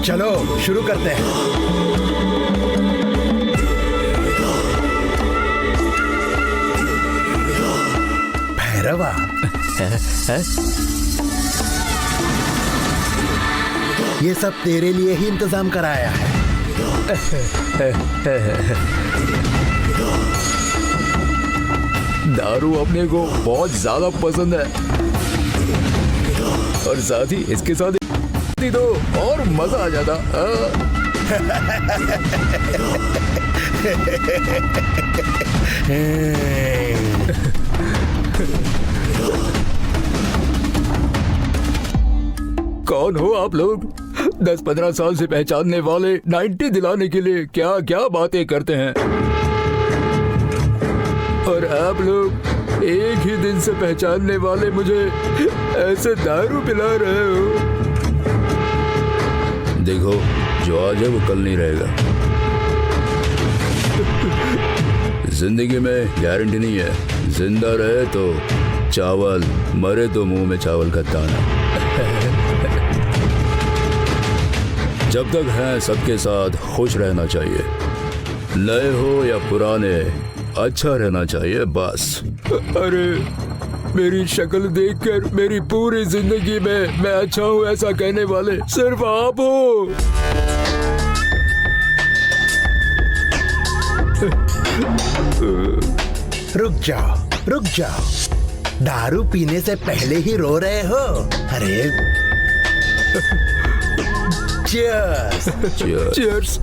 चलो शुरू करते हैं। भैरवा, ये सब तेरे लिए ही इंतजाम कराया है। दारू अपने को बहुत ज्यादा पसंद है और साथ ही इसके साथ तो और मजा आ जाता। कौन हो आप लोग? 10-15 साल से पहचानने वाले 90 दिलाने के लिए क्या क्या बातें करते हैं, और आप लोग एक ही दिन से पहचानने वाले मुझे ऐसे दारू पिला रहे हो। देखो, जो आज है वो कल नहीं रहेगा। जिंदगी में गारंटी नहीं है। जिंदा रहे तो चावल, मरे तो मुंह में चावल का दाना। जब तक हैं सबके साथ खुश रहना चाहिए। नए हो या पुराने, अच्छा रहना चाहिए बस। अरे मेरी शक्ल देखकर मेरी पूरी जिंदगी में मैं अच्छा हूँ ऐसा कहने वाले सिर्फ आप हो। रुक जाओ, रुक जाओ। दारू पीने से पहले ही रो रहे हो? अरे चीयर्स। चीयर्स।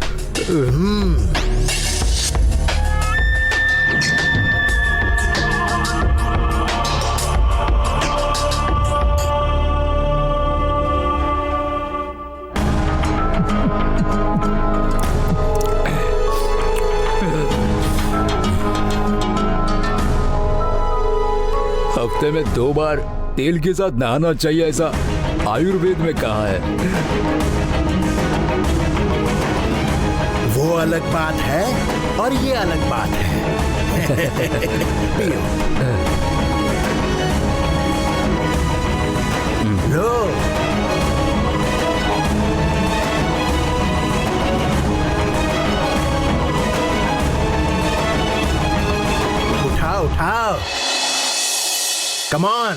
हफ्ते में 2 बार तेल के साथ नहाना चाहिए, ऐसा आयुर्वेद में कहा है। वो अलग बात है और ये अलग बात है। पियो। लो। उठाओ उठाओ। Come on.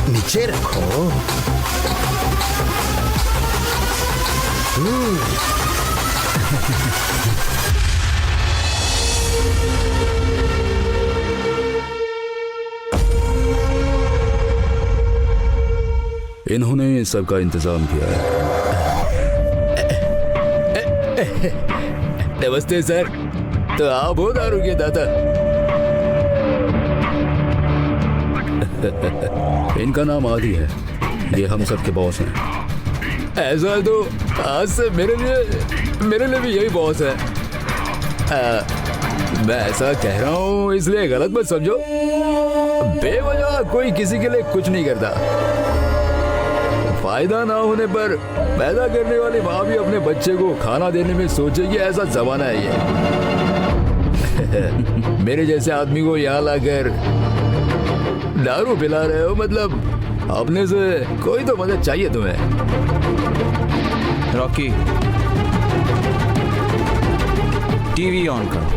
नीचे रखो। इन्होंने सबका इंतजाम किया है। नमस्ते सर, तो आप हो दारू के दाता? इनका नाम आदि है, ये हम सबके बॉस हैं। ऐसा है तो आज से मेरे लिए भी यही बॉस है। मैं ऐसा कह रहा हूँ इसलिए गलत मत समझो। बेवजह कोई किसी के लिए कुछ नहीं करता। फायदा ना होने पर पैदा करने वाली माँ भी अपने बच्चे को खाना देने में सोचेगी, ऐसा जमाना है ये। मेरे जैसे आदमी को यहाँ लाकर दारू पिला रहे हो, मतलब अपने से कोई तो मदद चाहिए तुम्हें। रॉकी, टीवी ऑन करो।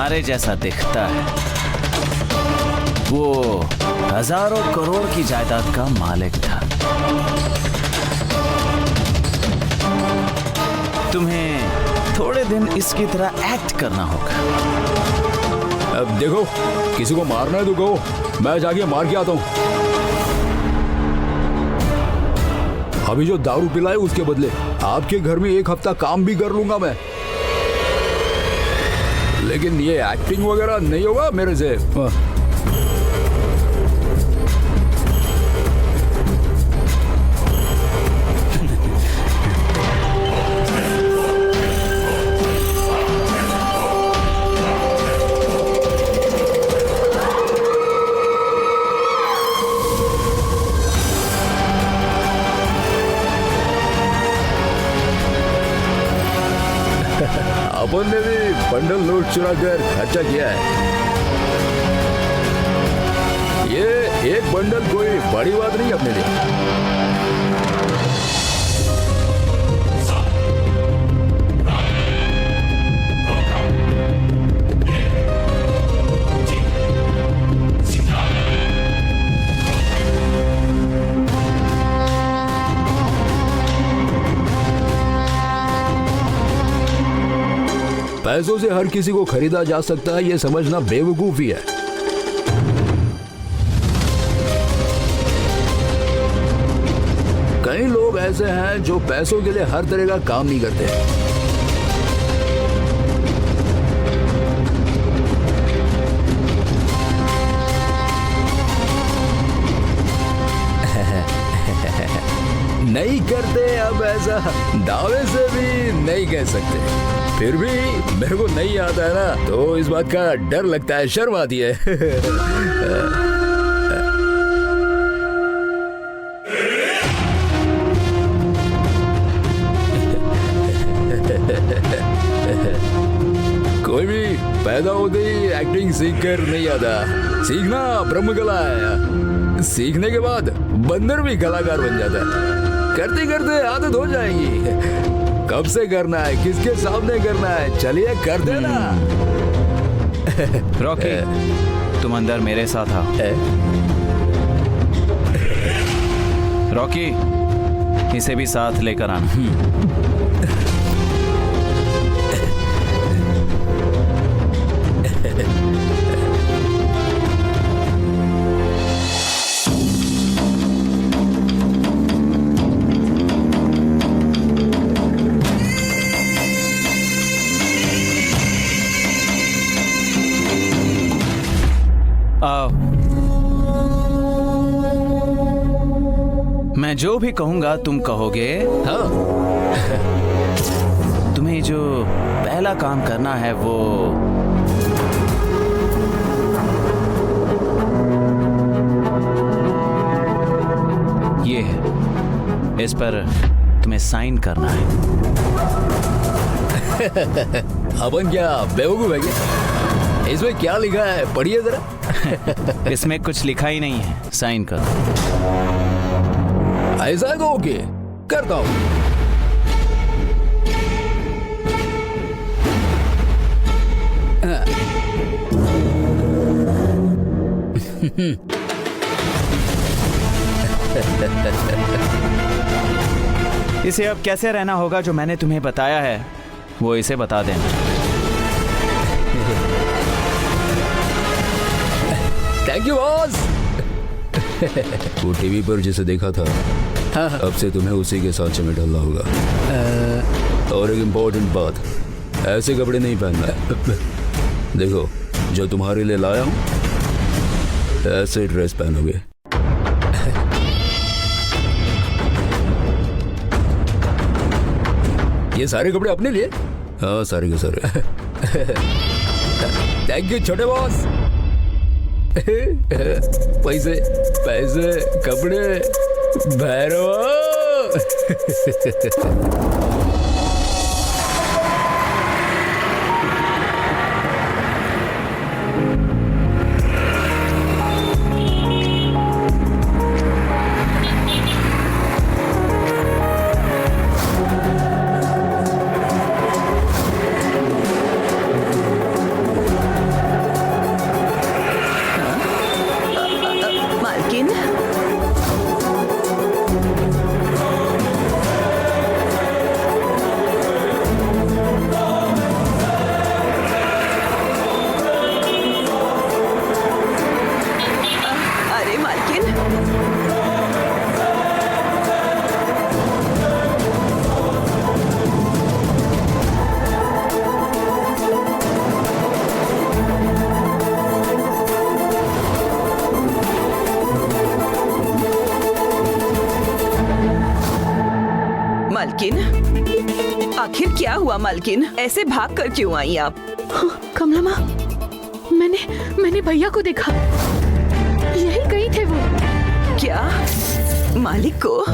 तुम्हारे जैसा दिखता है वो हजारों करोड़ की जायदाद का मालिक था। तुम्हें थोड़े दिन इसकी तरह एक्ट करना होगा। अब देखो, किसी को मारना है तो कहो, मैं जाके मार के आता हूं। अभी जो दारू पिलाए उसके बदले आपके घर में 1 हफ्ता काम भी कर लूंगा मैं, लेकिन ये एक्टिंग वगैरह नहीं होगा मेरे से। अपन ने भी बंडल नोट चुरा कर खर्चा किया है। ये एक बंडल कोई बड़ी बात नहीं अपने लिए। पैसों से हर किसी को खरीदा जा सकता है, ये समझना बेवकूफी है। कई लोग ऐसे हैं जो पैसों के लिए हर तरह का काम नहीं करते। नहीं करते, अब ऐसा दावे से भी नहीं कह सकते। फिर भी मेरे को नहीं आता है ना, तो इस बात का डर लगता है, शर्म आती है। कोई भी पैदा होते ही एक्टिंग सीख कर नहीं आता। सीखना ब्रह्म कला है। सीखने के बाद बंदर भी कलाकार बन जाता है। करते करते आदत हो जाएगी। कब से करना है, किसके सामने करना है, चलिए कर देना। रॉकी, तुम अंदर मेरे साथ आओ। रॉकी, इसे भी साथ लेकर आना। मैं जो भी कहूंगा तुम कहोगे। हाँ। तुम्हें जो पहला काम करना है वो ये है, इस पर तुम्हें साइन करना है। अपन क्या बेवकूफ है क्या? इसमें क्या लिखा है, पढ़िए जरा। इसमें कुछ लिखा ही नहीं है, साइन करो। ऐसा है तो ओके, करता हूं। इसे अब कैसे रहना होगा जो मैंने तुम्हें बताया है वो इसे बता देना। Thank you boss. वो टीवी पर जिसे देखा था, अब से तुम्हें उसी के साथ में ढलना होगा। और एक इम्पोर्टेंट बात, ऐसे कपड़े नहीं पहनना। देखो, जो तुम्हारे लिए लाया हूं ऐसे ड्रेस पहनोगे। ये सारे कपड़े अपने लिए? हाँ, सारे के सारे। थैंक यू छोटे बॉस। पैसे पैसे, कपड़े, भैरव। मालकिन, आखिर क्या हुआ मालकिन? ऐसे भाग कर क्यों आई आप? हाँ, कमला माँ, मैंने भैया को देखा, यही कहीं थे वो। क्या मालिक को?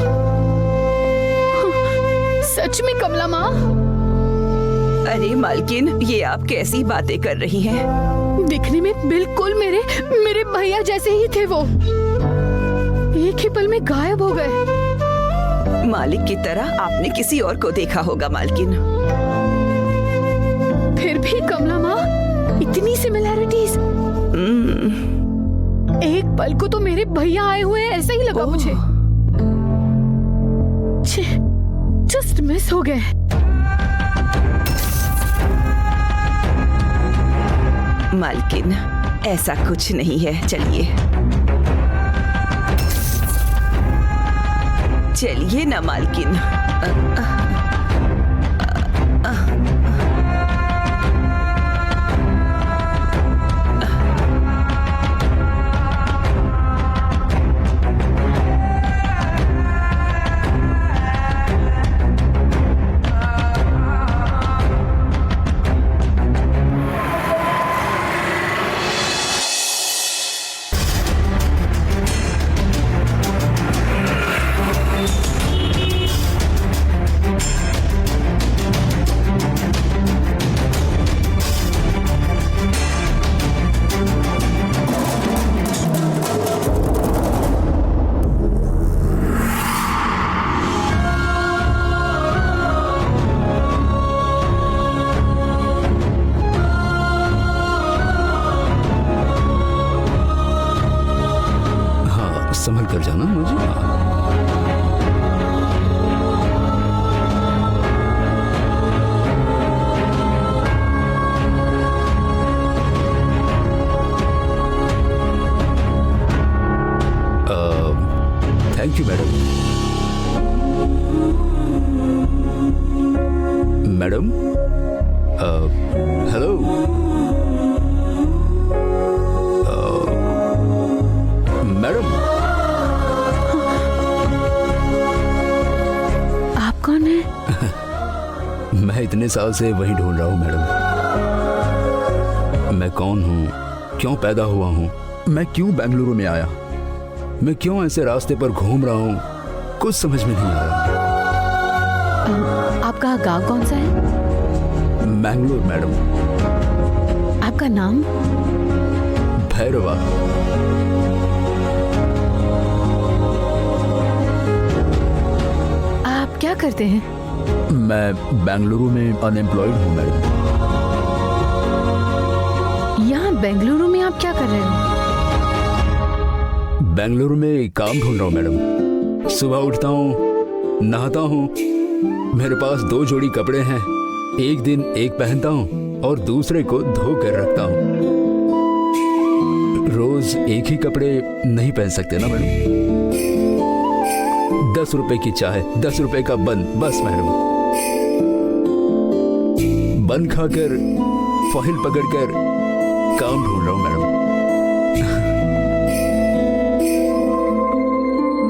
सच में कमला माँ? अरे मालकिन, ये आप कैसी बातें कर रही हैं? दिखने में बिल्कुल मेरे भैया जैसे ही थे वो, एक ही पल में गायब हो गए। मालिक की तरह आपने किसी और को देखा होगा मालकिन। फिर भी कमला माँ, इतनी सिमिलैरिटीज। एक पल को तो मेरे भैया आए हुए ऐसा ही लगा मुझे। जस्ट मिस हो गए। मालकिन, ऐसा कुछ नहीं है, चलिए ना मालकिन। संभल कर जाना मुझे। Thank you madam. Madam, hello. Madam, आप कौन है? मैं इतने साल से वही ढूंढ रहा हूँ मैडम। मैं कौन हूँ, क्यों पैदा हुआ हूँ, मैं क्यों बेंगलुरु में आया, मैं क्यों ऐसे रास्ते पर घूम रहा हूँ, कुछ समझ में नहीं आ रहा। आपका गांव कौन सा है? मैंगलोर मैडम। आपका नाम? भैरवा। आप क्या करते हैं? मैं बेंगलुरु में अनएम्प्लॉयड हूँ मैडम। यहाँ बेंगलुरु में आप क्या कर रहे हो? बेंगलुरु में काम ढूंढ रहा हूँ मैडम। सुबह उठता हूँ, नहाता हूँ, मेरे पास 2 जोड़ी कपड़े हैं, एक दिन एक पहनता हूँ और दूसरे को धो कर रखता हूँ। रोज एक ही कपड़े नहीं पहन सकते ना मैडम। 10 रुपए की चाय, 10 रुपए का बन, बस मैडम। बन खाकर, फाइल पकड़कर काम ढूंढ रहा हूँ मैडम।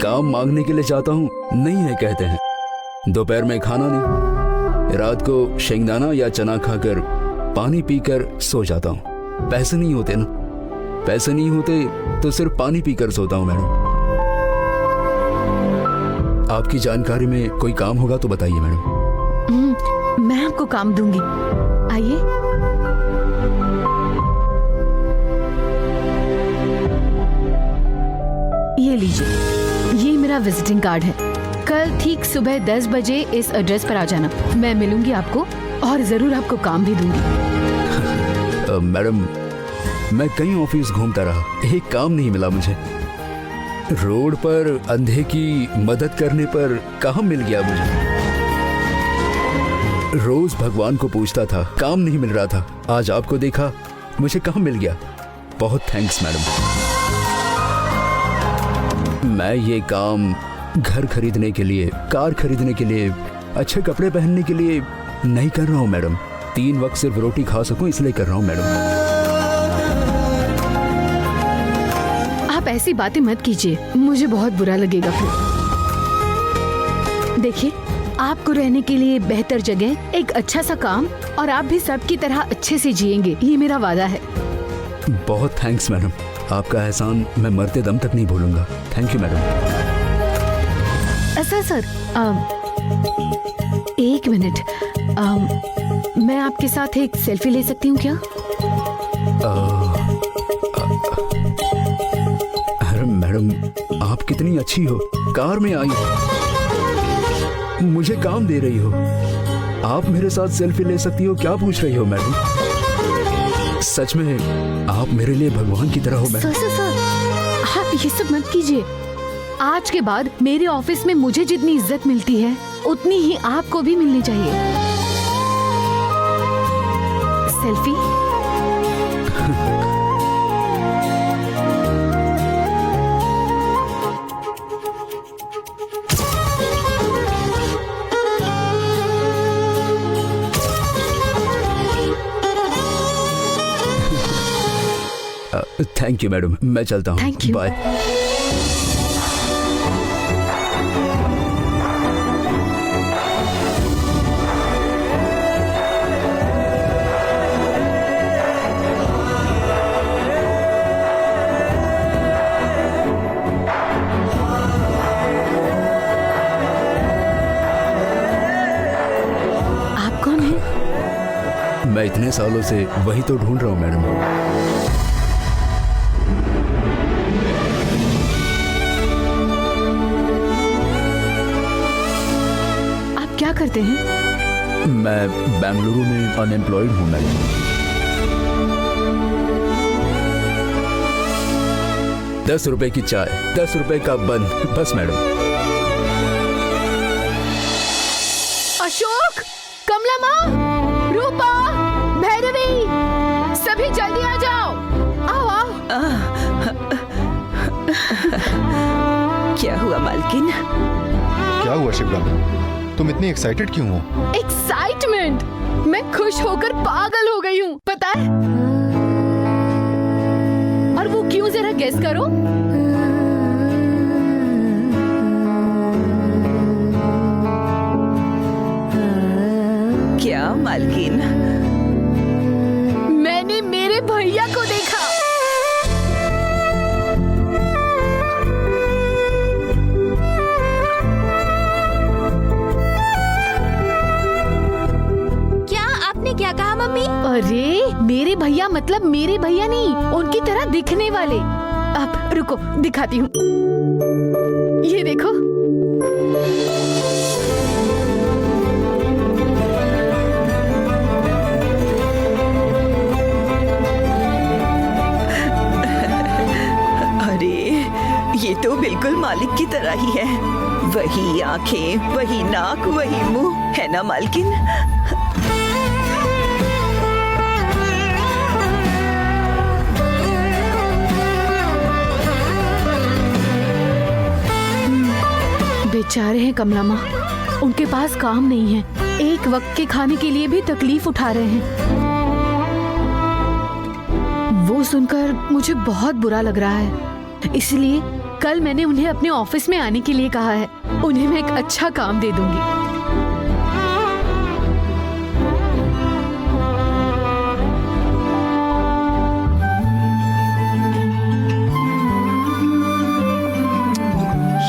काम मांगने के लिए जाता हूँ, नहीं है कहते हैं। दोपहर में खाना नहीं, रात को शेंगदाना या चना खाकर पानी पीकर सो जाता हूँ। पैसे नहीं होते ना, पैसे नहीं होते तो सिर्फ पानी पीकर सोता हूँ मैडम। आपकी जानकारी में कोई काम होगा तो बताइए मैडम। मैं आपको काम दूंगी, आइए। ये लीजिए, ये मेरा विजिटिंग कार्ड है। कल ठीक सुबह 10 बजे इस एड्रेस पर आ जाना। मैं मिलूंगी आपको और जरूर आपको काम भी दूंगी। मैडम, मैं कई ऑफिस घूमता रहा, एक काम नहीं मिला मुझे। रोड पर अंधे की मदद करने पर काम मिल गया मुझे। रोज भगवान को पूछता था, काम नहीं मिल रहा था। आज आपको देखा, मुझे काम मिल गया। बहुत थैंक्स मैडम। मैं ये काम घर खरीदने के लिए, कार खरीदने के लिए, अच्छे कपड़े पहनने के लिए नहीं कर रहा हूँ मैडम। 3 वक्त सिर्फ रोटी खा सकूं इसलिए कर रहा हूँ मैडम। आप ऐसी बातें मत कीजिए, मुझे बहुत बुरा लगेगा फिर। देखिए, आपको रहने के लिए बेहतर जगह, एक अच्छा सा काम, और आप भी सबकी तरह अच्छे से जिएंगे, ये मेरा वादा है। बहुत थैंक्स मैडम, आपका एहसान मैं मरते दम तक नहीं भूलूंगा। Thank you madam. सर एक मिनट, मैं आपके साथ एक सेल्फी ले सकती हूँ क्या? अरे मैडम, आप कितनी अच्छी हो, कार में आई हो, मुझे काम दे रही हो, आप मेरे साथ सेल्फी ले सकती हो, क्या पूछ रही हो मैडम? सच में आप मेरे लिए भगवान की तरह हो मैडम। सर आप ये सब मत कीजिए। आज के बाद मेरे ऑफिस में मुझे जितनी इज्जत मिलती है उतनी ही आपको भी मिलनी चाहिए। सेल्फी? थैंक यू मैडम, मैं चलता हूँ। Thank you. बाय। आप कौन हैं? मैं इतने सालों से वही तो ढूंढ रहा हूँ मैडम। क्या करते हैं? मैं बेंगलुरु में अनएम्प्लॉयड हूँ मैडम। ₹10 की चाय, ₹10 का बन, बस मैडम। अशोक, कमला माँ, रूपा, भैरवी, सभी जल्दी आ जाओ। आओ आओ। क्या हुआ मालकिन? क्या हुआ शिवगामी, तुम इतनी एक्साइटेड क्यों हो? एक्साइटमेंट? मैं खुश होकर पागल हो गई हूँ, पता है? और वो क्यों, जरा गेस करो। क्या मालकिन? मैंने मेरे भैया को देखा। क्या कहा मम्मी? अरे मेरे भैया मतलब मेरे भैया नहीं, उनकी तरह दिखने वाले। अब रुको, दिखाती हूँ। ये देखो। अरे ये तो बिल्कुल मालिक की तरह ही है। वही आंखें, वही नाक, वही मुंह, है ना मालकिन? बेचारे हैं कमला माँ, उनके पास काम नहीं है, एक वक्त के खाने के लिए भी तकलीफ उठा रहे हैं। वो सुनकर मुझे बहुत बुरा लग रहा है, इसलिए कल मैंने उन्हें अपने ऑफिस में आने के लिए कहा है। उन्हें मैं एक अच्छा काम दे दूंगी।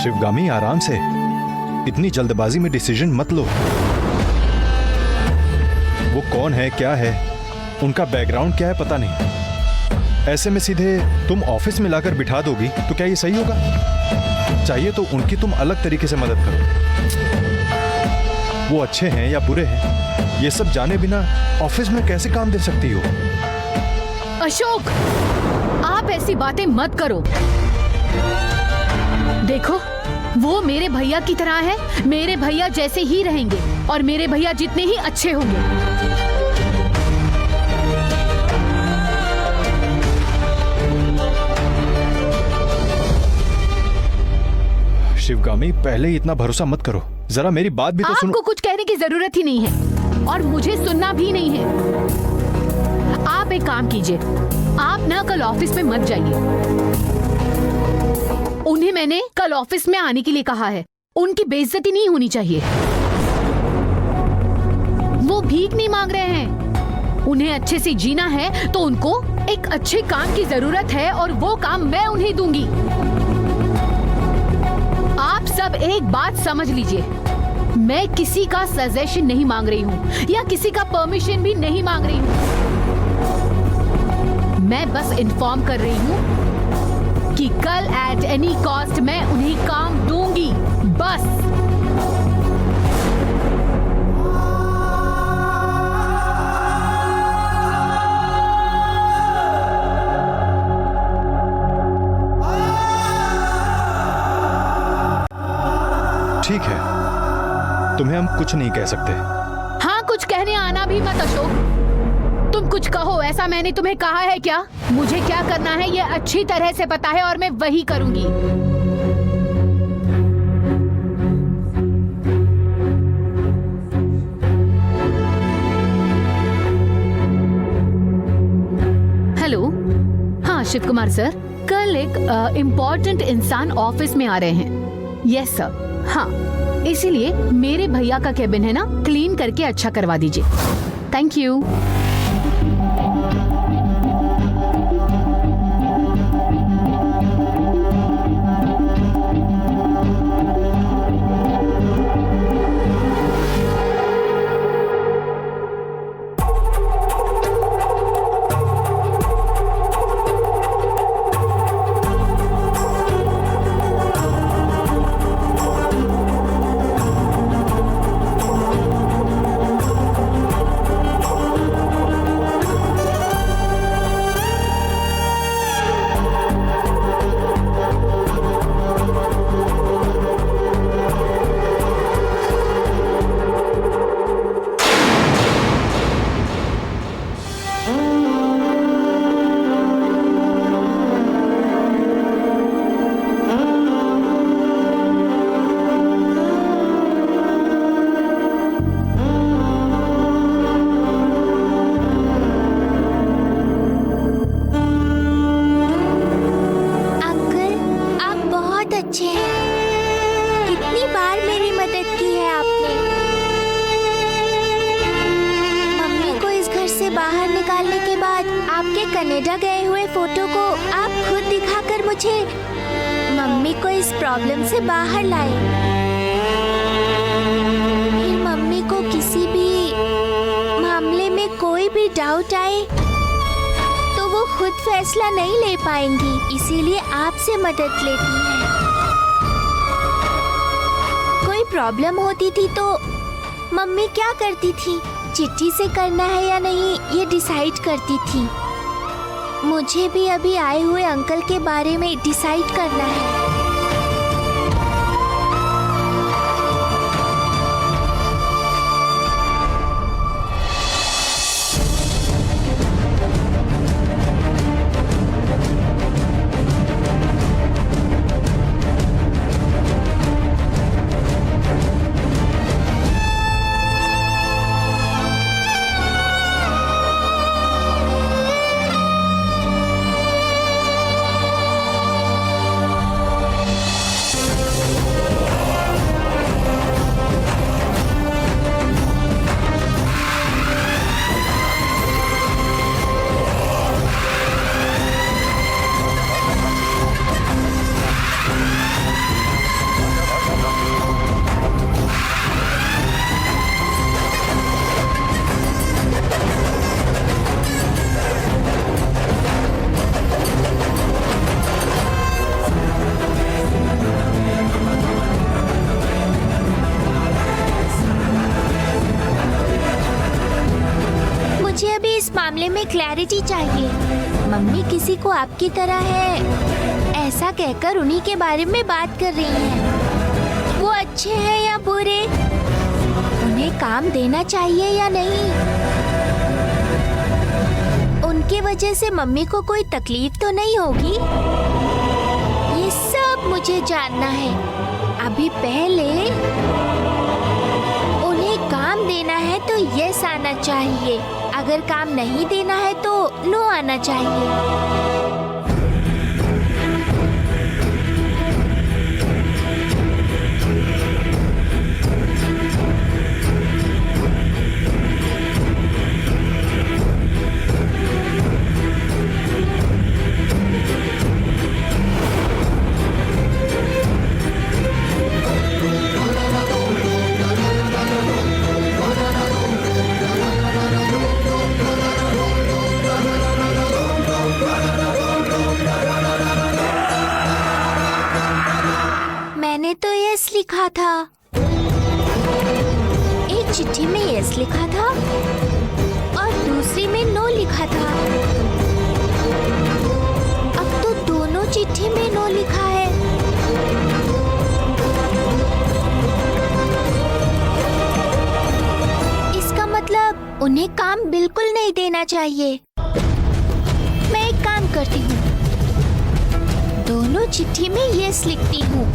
शिवगामी, आराम से, इतनी जल्दबाजी में डिसीजन मत लो। वो कौन है, क्या है, उनका बैकग्राउंड क्या है पता नहीं। ऐसे में सीधे तुम ऑफिस में लाकर बिठा दोगी तो क्या ये सही होगा? चाहिए तो उनकी तुम अलग तरीके से मदद करो। वो अच्छे हैं या बुरे हैं, ये सब जाने बिना ऑफिस में कैसे काम दे सकती हो? अशोक, आप ऐसी बातें मत करो। देखो, वो मेरे भैया की तरह है, मेरे भैया जैसे ही रहेंगे और मेरे भैया जितने ही अच्छे होंगे। शिवगामी, पहले ही इतना भरोसा मत करो, जरा मेरी बात भी तो सुनो। आपको कुछ कहने की जरूरत ही नहीं है और मुझे सुनना भी नहीं है। आप एक काम कीजिए, आप ना कल ऑफिस में मत जाइए। उन्हें मैंने कल ऑफिस में आने के लिए कहा है, उनकी बेइज्जती नहीं होनी चाहिए। वो भीख नहीं मांग रहे हैं। उन्हें अच्छे से जीना है तो उनको एक अच्छे काम की जरूरत है और वो काम मैं उन्हें दूंगी। आप सब एक बात समझ लीजिए, मैं किसी का सजेशन नहीं मांग रही हूँ या किसी का परमिशन भी नहीं मांग रही हूँ। मैं बस इन्फॉर्म कर रही हूँ कि कल एट एनी कॉस्ट मैं उन्हें काम दूंगी, बस। ठीक है, तुम्हें हम कुछ नहीं कह सकते। हाँ, कुछ कहने आना भी मत अशोक। तुम कुछ कहो, ऐसा मैंने तुम्हें कहा है क्या? मुझे क्या करना है ये अच्छी तरह से पता है और मैं वही करूंगी। हेलो, हाँ शिव कुमार सर, कल एक इम्पोर्टेंट इंसान ऑफिस में आ रहे हैं। यस सर, हाँ, इसीलिए मेरे भैया का केबिन है ना, क्लीन करके अच्छा करवा दीजिए। Thank you. कनाडा गए हुए फोटो को आप खुद दिखाकर मुझे मम्मी को इस प्रॉब्लम से बाहर लाए। फिर मम्मी को किसी भी मामले में कोई भी डाउट आए तो वो खुद फैसला नहीं ले पाएंगी, इसीलिए आपसे मदद लेती हैं। कोई प्रॉब्लम होती थी तो मम्मी क्या करती थी? चिट्ठी से करना है या नहीं ये डिसाइड करती थी। मुझे भी अभी आए हुए अंकल के बारे में डिसाइड करना है। मामले में क्लैरिटी चाहिए। मम्मी किसी को आपकी तरह है ऐसा कहकर उन्हीं के बारे में बात कर रही हैं। वो अच्छे हैं या बुरे, उन्हें काम देना चाहिए या नहीं, उनके वजह से मम्मी को कोई तकलीफ तो नहीं होगी, ये सब मुझे जानना है। अभी पहले उन्हें काम देना है तो यस आना चाहिए, अगर काम नहीं देना है तो नो आना चाहिए। लिखा था, एक चिट्ठी में यस लिखा था और दूसरी में नो लिखा था। अब तो दोनों चिट्ठी में नो लिखा है। इसका मतलब उन्हें काम बिल्कुल नहीं देना चाहिए। मैं एक काम करती हूँ, दोनों चिट्ठी में यस लिखती हूँ।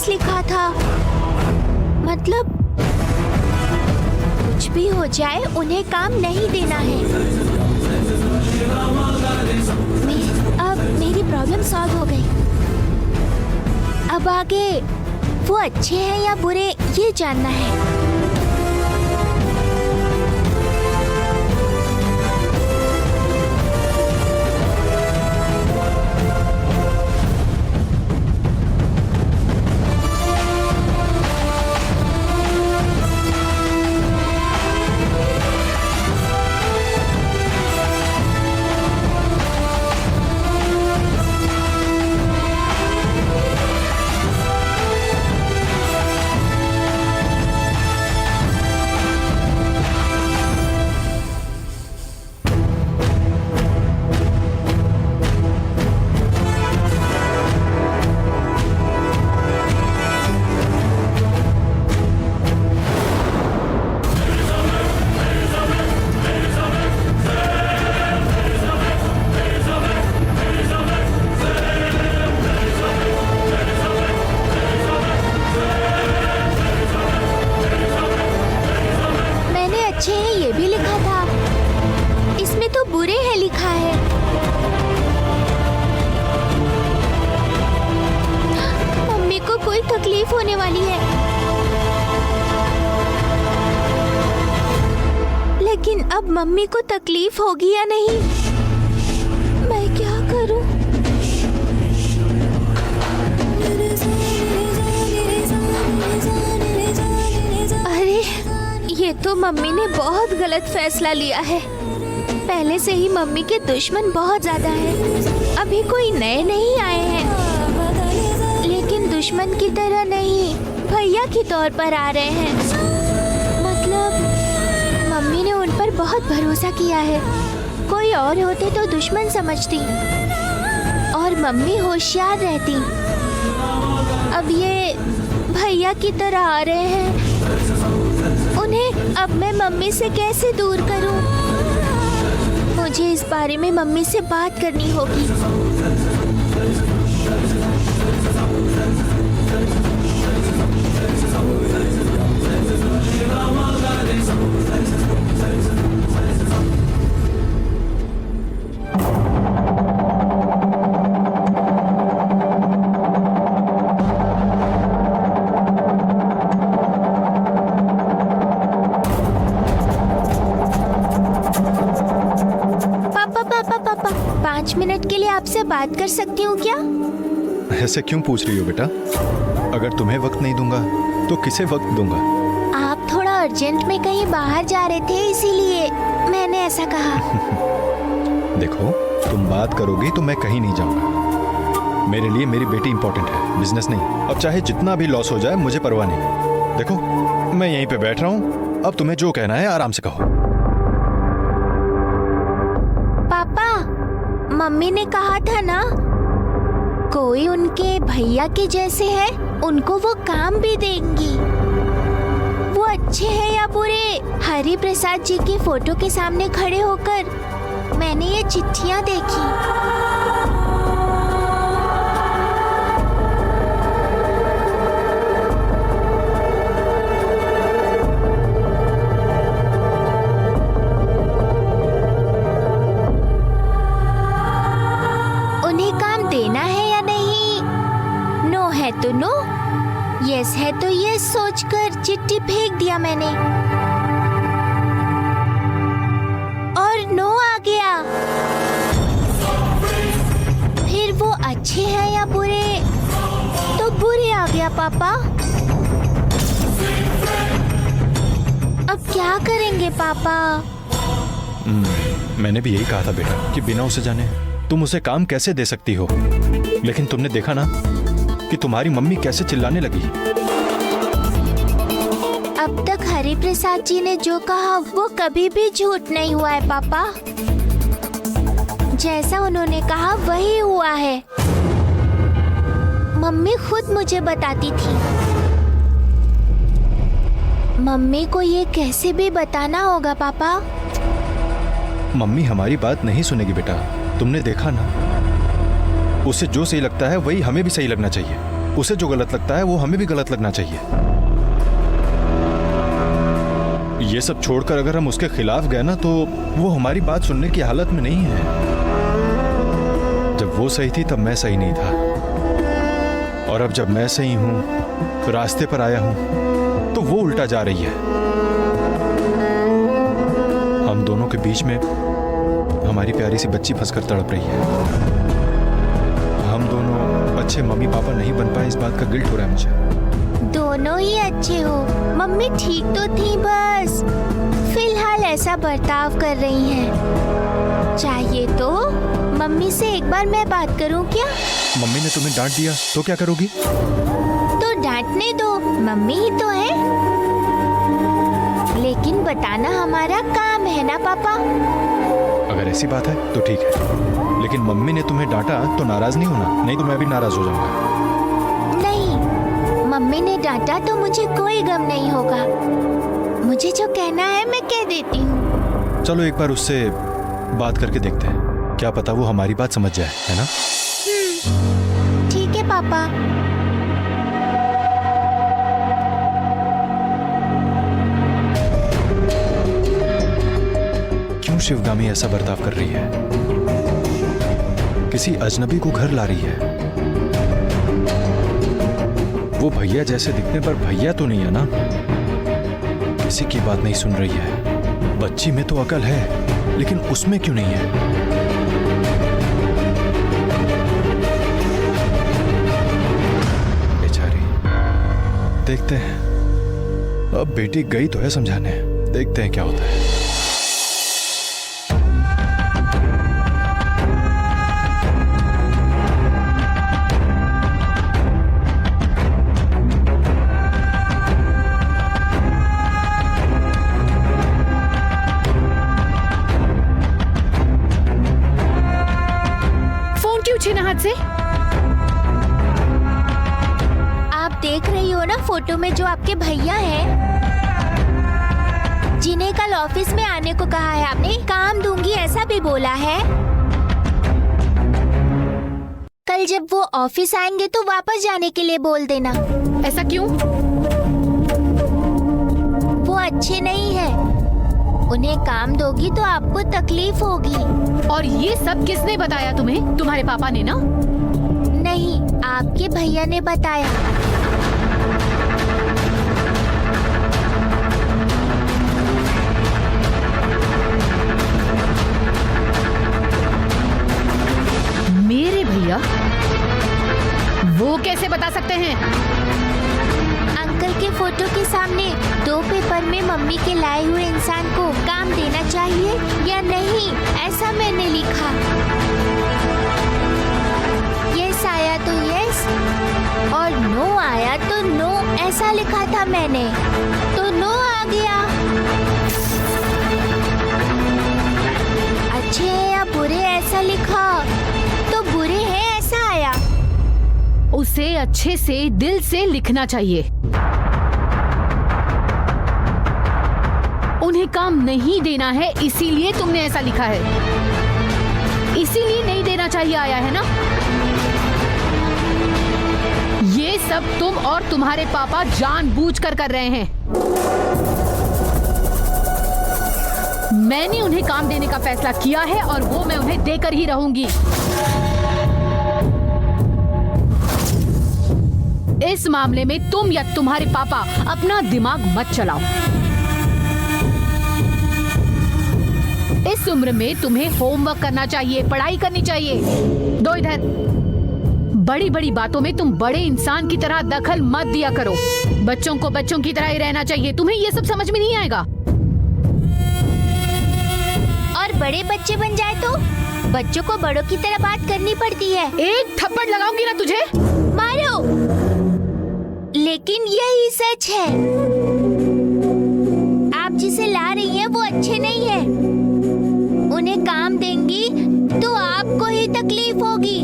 लिखा था, मतलब कुछ भी हो जाए उन्हें काम नहीं देना है। अब मेरी प्रॉब्लम सॉल्व हो गई। अब आगे वो अच्छे हैं या बुरे ये जानना है। तकलीफ होने वाली है, लेकिन अब मम्मी को तकलीफ होगी या नहीं, मैं क्या करूं? अरे ये तो मम्मी ने बहुत गलत फैसला लिया है। पहले से ही मम्मी के दुश्मन बहुत ज्यादा हैं। अभी कोई नए नहीं आए हैं, लेकिन दुश्मन की तरह नहीं, भैया के तौर पर आ रहे हैं। मतलब मम्मी ने उन पर बहुत भरोसा किया है। कोई और होते तो दुश्मन समझती और मम्मी होशियार रहती। अब ये भैया की तरह आ रहे हैं, उन्हें अब मैं मम्मी से कैसे दूर करूं? मुझे इस बारे में मम्मी से बात करनी होगी। पापा 5 मिनट के लिए आपसे बात कर सकती हूँ क्या? ऐसे क्यों पूछ रही हो बेटा? अगर तुम्हें वक्त नहीं दूंगा तो किसे वक्त दूंगा? आप थोड़ा अर्जेंट में कहीं बाहर जा रहे थे, इसीलिए मैंने ऐसा कहा। देखो, तुम बात करोगी तो मैं कहीं नहीं जाऊंगा। मेरे लिए मेरी बेटी इंपॉर्टेंट है, बिजनेस नहीं। अब चाहे जितना भी लॉस हो जाए मुझे परवाह नहीं। देखो, मैं यहीं पे बैठ रहा हूँ, अब तुम्हें जो कहना है आराम से कहो। पापा, मम्मी ने कहा था ना कोई उनके भैया के जैसे है, उनको वो काम भी देंगी। वो अच्छे हैं या बुरे? हरि प्रसाद जी की फोटो के सामने खड़े होकर मैंने ये चिट्ठियां देखी। उन्हें काम देना है या नहीं? नो है तो नो, यस है तो यस सोचकर चिट्ठी फेंक दिया मैंने और नो आ गया। फिर वो अच्छे हैं या बुरे? तो बुरे आ गया पापा। अब क्या करेंगे पापा? मैंने भी यही कहा था बेटा कि बिना उसे जाने तुम उसे काम कैसे दे सकती हो, लेकिन तुमने देखा ना कि तुम्हारी मम्मी कैसे चिल्लाने लगी। अब तक हरि प्रसाद जी ने जो कहा वो कभी भी झूठ नहीं हुआ है पापा। जैसा उन्होंने कहा वही हुआ है। मम्मी खुद मुझे बताती थी। मम्मी को ये कैसे भी बताना होगा पापा। मम्मी हमारी बात नहीं सुनेगी बेटा, तुमने देखा ना, उसे जो सही लगता है वही हमें भी सही लगना चाहिए, उसे जो गलत लगता है वो हमें भी गलत लगना चाहिए। ये सब छोड़कर अगर हम उसके खिलाफ गए ना तो वो हमारी बात सुनने की हालत में नहीं है। जब वो सही थी तब मैं सही नहीं था, और अब जब मैं सही हूं, रास्ते पर आया हूं, तो वो उल्टा जा रही है। हम दोनों के बीच में हमारी प्यारी सी बच्ची फंसकर तड़प रही है। हम दोनों अच्छे मम्मी पापा नहीं बन पाए, इस बात का गिल्ट हो रहा है मुझे। दोनों ही अच्छे हो। मम्मी ठीक तो थी, बस फिलहाल ऐसा बर्ताव कर रही हैं। चाहिए तो मम्मी से एक बार मैं बात करूं क्या? मम्मी ने तुम्हें डांट दिया तो क्या करोगी? तो डांटने दो, मम्मी ही तो है। लेकिन बताना हमारा काम है ना पापा। अगर ऐसी बात है तो ठीक है, लेकिन मम्मी ने तुम्हें डांटा तो नाराज नहीं होना, नहीं तो मैं भी नाराज हो जाऊंगा। नहीं, मम्मी ने डांटा तो मुझे कोई गम नहीं होगा। मुझे जो कहना है मैं कह देती हूँ। चलो एक बार उससे बात करके देखते हैं, क्या पता वो हमारी बात समझ जाए, है ना? ठीक है पापा। क्यों शिवगामी ऐसा बर्ताव कर रही है? किसी अजनबी को घर ला रही है। वो भैया जैसे दिखने पर भैया तो नहीं है ना? किसी की बात नहीं सुन रही है। बच्ची में तो अकल है, लेकिन उसमें क्यों नहीं है? बेचारी। देखते हैं, अब बेटी गई तो है समझाने, देखते हैं क्या होता है। से? आप देख रही हो ना फोटो में जो आपके भैया हैं, जिन्हें कल ऑफिस में आने को कहा है आपने, काम दूंगी ऐसा भी बोला है। कल जब वो ऑफिस आएंगे तो वापस जाने के लिए बोल देना। ऐसा क्यों? वो अच्छे नहीं है, उन्हें काम दोगी तो आपको तकलीफ होगी। और ये सब किसने बताया तुम्हें? तुम्हारे पापा ने ना? नहीं, आपके भैया ने बताया। मेरे भैया? वो कैसे बता सकते हैं? अंकल के फोटो के सामने 2 पेपर में मम्मी के लाए हुए इंसान को काम देना चाहिए या नहीं, ऐसा मैंने लिखा। यस आया तो यस और नो आया तो नो, ऐसा लिखा था मैंने, तो नो आ गया। अच्छे हैं या बुरे ऐसा लिखा तो बुरे हैं ऐसा आया। अच्छे से दिल से लिखना चाहिए। उन्हें काम नहीं देना है, इसीलिए तुमने ऐसा लिखा है। इसीलिए नहीं देना चाहिए आया है ना? ये सब तुम और तुम्हारे पापा जानबूझकर कर रहे हैं। मैंने उन्हें काम देने का फैसला किया है और वो मैं उन्हें देकर ही रहूंगी। इस मामले में तुम या तुम्हारे पापा अपना दिमाग मत चलाओ। इस उम्र में तुम्हें होमवर्क करना चाहिए, पढ़ाई करनी चाहिए। दो इधर। बड़ी बड़ी बातों में तुम बड़े इंसान की तरह दखल मत दिया करो। बच्चों को बच्चों की तरह ही रहना चाहिए। तुम्हें ये सब समझ में नहीं आएगा। और बड़े बच्चे बन जाए तो बच्चों को बड़ों की तरह बात करनी पड़ती है। एक थप्पड़ लगाऊंगी ना तुझे। मारो। लेकिन यही सच है। आप जिसे ला रही हैं वो अच्छे नहीं है। उन्हें काम देंगी तो आपको ही तकलीफ होगी।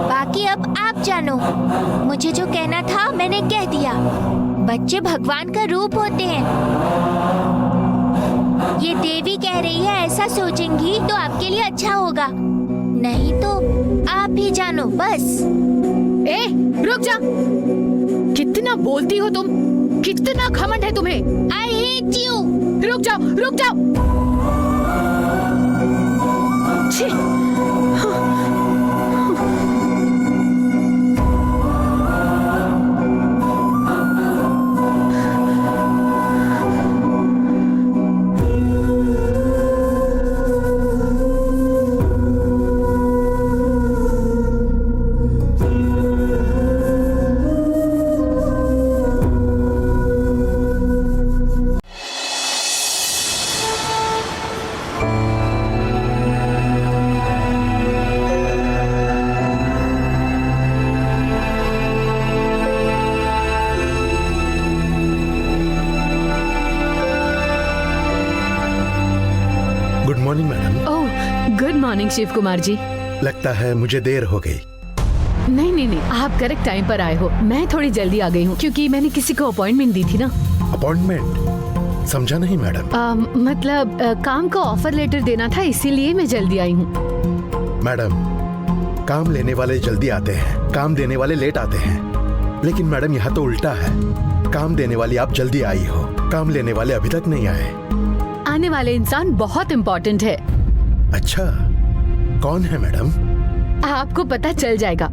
बाकी अब आप जानो। मुझे जो कहना था मैंने कह दिया। बच्चे भगवान का रूप होते हैं। ये देवी कह रही है ऐसा सोचेंगी तो आपके लिए अच्छा होगा, नहीं तो आप ही जानो बस। ए, रुक जा। कितना बोलती हो तुम? कितना घमंड है तुम्हें? I hate you. रुक जाओ, रुक जाओ। छी। Good morning madam. Oh, good morning Shiv Kumar ji. लगता है मुझे देर हो गई। नहीं नहीं नहीं, आप करेक्ट टाइम पर आए हो। मैं थोड़ी जल्दी आ गई हूँ क्योंकि मैंने किसी को अपॉइंटमेंट दी थी ना। अपॉइंटमेंट? समझा नहीं मैडम। मतलब काम का ऑफर लेटर देना था, इसीलिए मैं जल्दी आई हूँ। मैडम, काम लेने वाले जल्दी आते हैं, काम देने वाले लेट आते हैं। लेकिन मैडम यहाँ तो उल्टा है। काम देने वाली आप जल्दी आई हो, काम लेने वाले अभी तक नहीं आए। आने वाले इंसान बहुत इम्पोर्टेंट है। अच्छा, कौन है मैडम? आपको पता चल जाएगा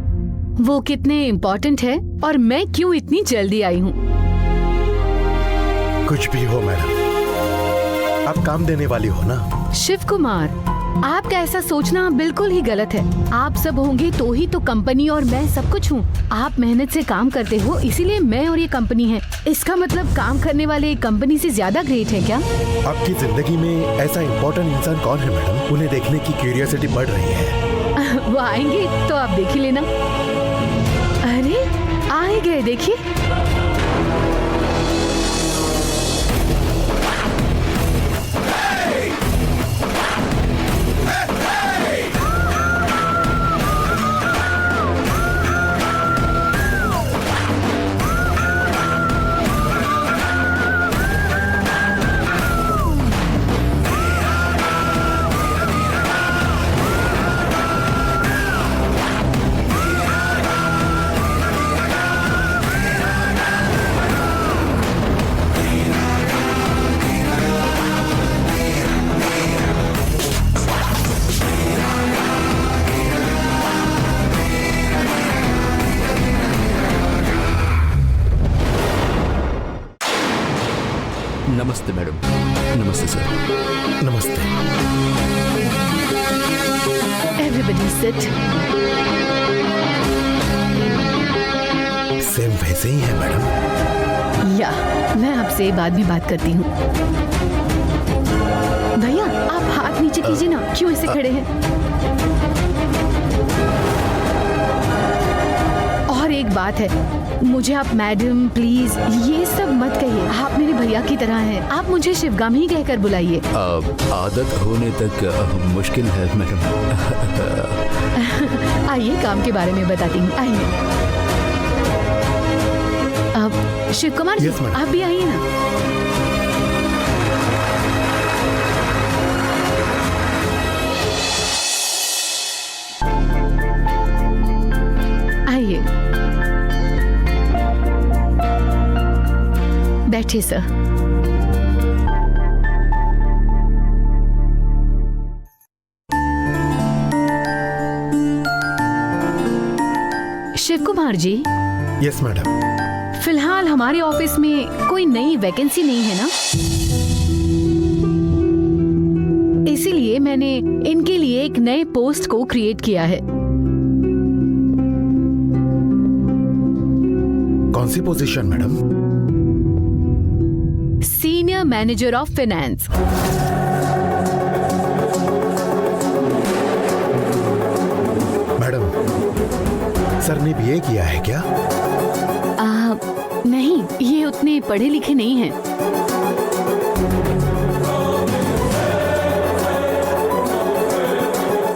वो कितने इम्पोर्टेंट है और मैं क्यों इतनी जल्दी आई हूँ। कुछ भी हो मैडम, आप काम देने वाली हो ना। शिव कुमार, आपका ऐसा सोचना बिल्कुल ही गलत है। आप सब होंगे तो ही तो कंपनी और मैं सब कुछ हूँ। आप मेहनत से काम करते हो, इसीलिए मैं और ये कंपनी है। इसका मतलब काम करने वाले कंपनी से ज्यादा ग्रेट है क्या? आपकी जिंदगी में ऐसा इम्पोर्टेंट इंसान कौन है मैडम? उन्हें देखने की क्यूरियोसिटी बढ़ रही है। वो आएंगे तो आप देख ही लेना। अरे आए गए, देखिए। नमस्ते मैडम। नमस्ते सर। नमस्ते। Everybody seat. सेम वैसे ही है मैडम। या मैं आपसे बाद में बात करती हूँ। भैया आप हाथ नीचे कीजिए ना, क्यों ऐसे खड़े हैं? और एक बात है, मुझे आप मैडम प्लीज ये सब मत कहिए। आप मेरे भैया की तरह हैं। आप मुझे शिवगाम ही कहकर बुलाइए। आदत होने तक मुश्किल है मैडम। आइए काम के बारे में बताती हूँ। आइए। अब शिव कुमार जी, Yes, madam. आप भी आइए ना। आइए, बैठिए सर। शिव कुमार जी, यस मैडम। फिलहाल हमारे ऑफिस में कोई नई वैकेंसी नहीं है ना, इसीलिए मैंने इनके लिए एक नए पोस्ट को क्रिएट किया है। कौन सी position madam? Senior manager of finance. Madam, sir ने बीए किया है क्या? नहीं, ये उतने पढ़े लिखे नहीं हैं।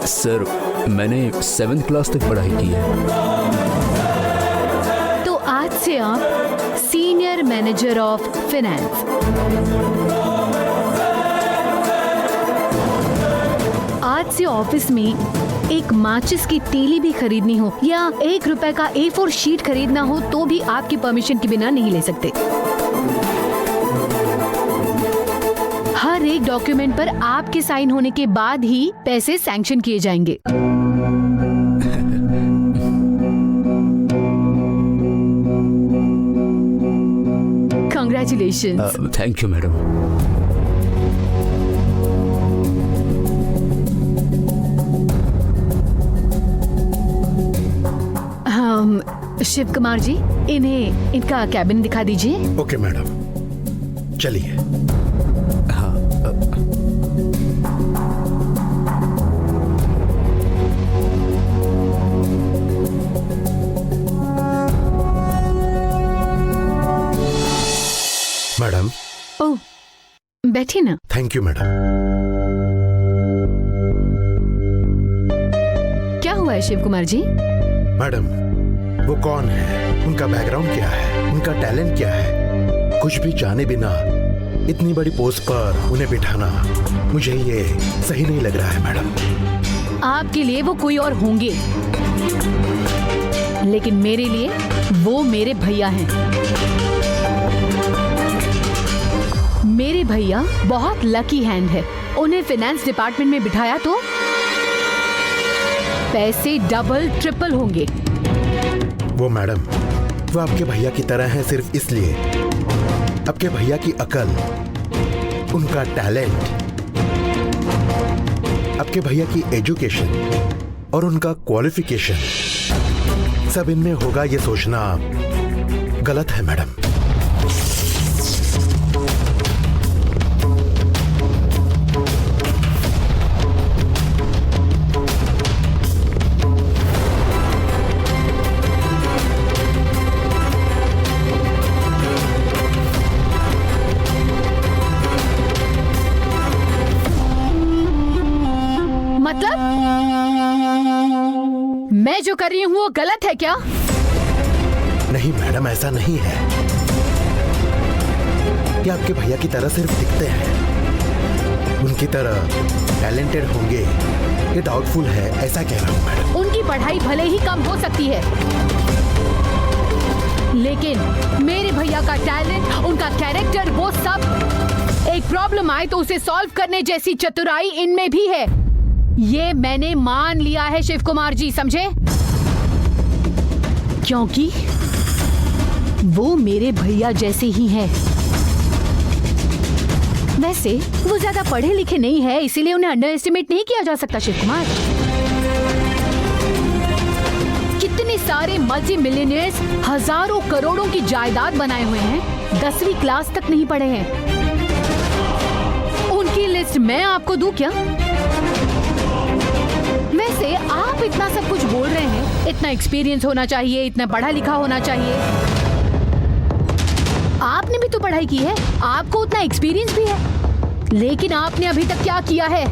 सर, मैंने 7th क्लास तक पढ़ाई की है। तो आज से आप सीनियर मैनेजर ऑफ फाइनेंस। आज से ऑफिस में एक माचिस की तीली भी खरीदनी हो या ₹1 का A4 शीट खरीदना हो तो भी आपकी परमिशन के बिना नहीं ले सकते। हर एक डॉक्यूमेंट पर आपके साइन होने के बाद ही पैसे सैंक्शन किए जाएंगे। Congratulations. Thank you madam. Shiv Kumar ji, इन्हें इनका कैबिन दिखा दीजिए। ओके मैडम, चलिए। हाँ, मैडम, ओह, बैठिए ना। Thank you madam. क्या हुआ है शिव कुमार जी? मैडम, वो कौन है, उनका बैकग्राउंड क्या है, उनका टैलेंट क्या है, कुछ भी जाने बिना इतनी बड़ी पोस्ट पर उन्हें बिठाना मुझे ये सही नहीं लग रहा है मैडम। आपके लिए वो कोई और होंगे, लेकिन मेरे लिए वो मेरे भैया हैं। मेरे भैया बहुत लकी हैंड है। उन्हें फाइनेंस डिपार्टमेंट में बिठाया तो पैसे डबल ट्रिपल होंगे। वो मैडम, वो आपके भैया की तरह हैं सिर्फ इसलिए। आपके भैया की अकल, उनका टैलेंट, आपके भैया की एजुकेशन और उनका क्वालिफिकेशन, सब इनमें होगा ये सोचना गलत है मैडम। मतलब मैं जो कर रही हूँ वो गलत है क्या? नहीं मैडम, ऐसा नहीं है। ये आपके भैया की तरह सिर्फ दिखते हैं, उनकी तरह टैलेंटेड होंगे ये डाउटफुल है, ऐसा कह रहा हूँ मैडम। उनकी पढ़ाई भले ही कम हो सकती है, लेकिन मेरे भैया का टैलेंट, उनका कैरेक्टर, वो सब, एक प्रॉब्लम आए तो उसे सॉल्व करने जैसी चतुराई इनमें भी है। ये मैंने मान लिया है शिव कुमार जी, समझे? क्योंकि वो मेरे भैया जैसे ही हैं। वैसे वो ज्यादा पढ़े लिखे नहीं है, इसीलिए उन्हें अंडर एस्टिमेट नहीं किया जा सकता। शिव कुमार, कितने सारे मल्टी मिलियनियर्स हजारों करोड़ों की जायदाद बनाए हुए हैं, 10वीं क्लास तक नहीं पढ़े हैं। उनकी लिस्ट मैं आपको दूं क्या? वैसे आप इतना सब कुछ बोल रहे हैं, इतना एक्सपीरियंस होना चाहिए, इतना पढ़ा लिखा होना चाहिए। आपने भी तो पढ़ाई की है, आपको उतना एक्सपीरियंस भी है, लेकिन आपने अभी तक क्या किया है?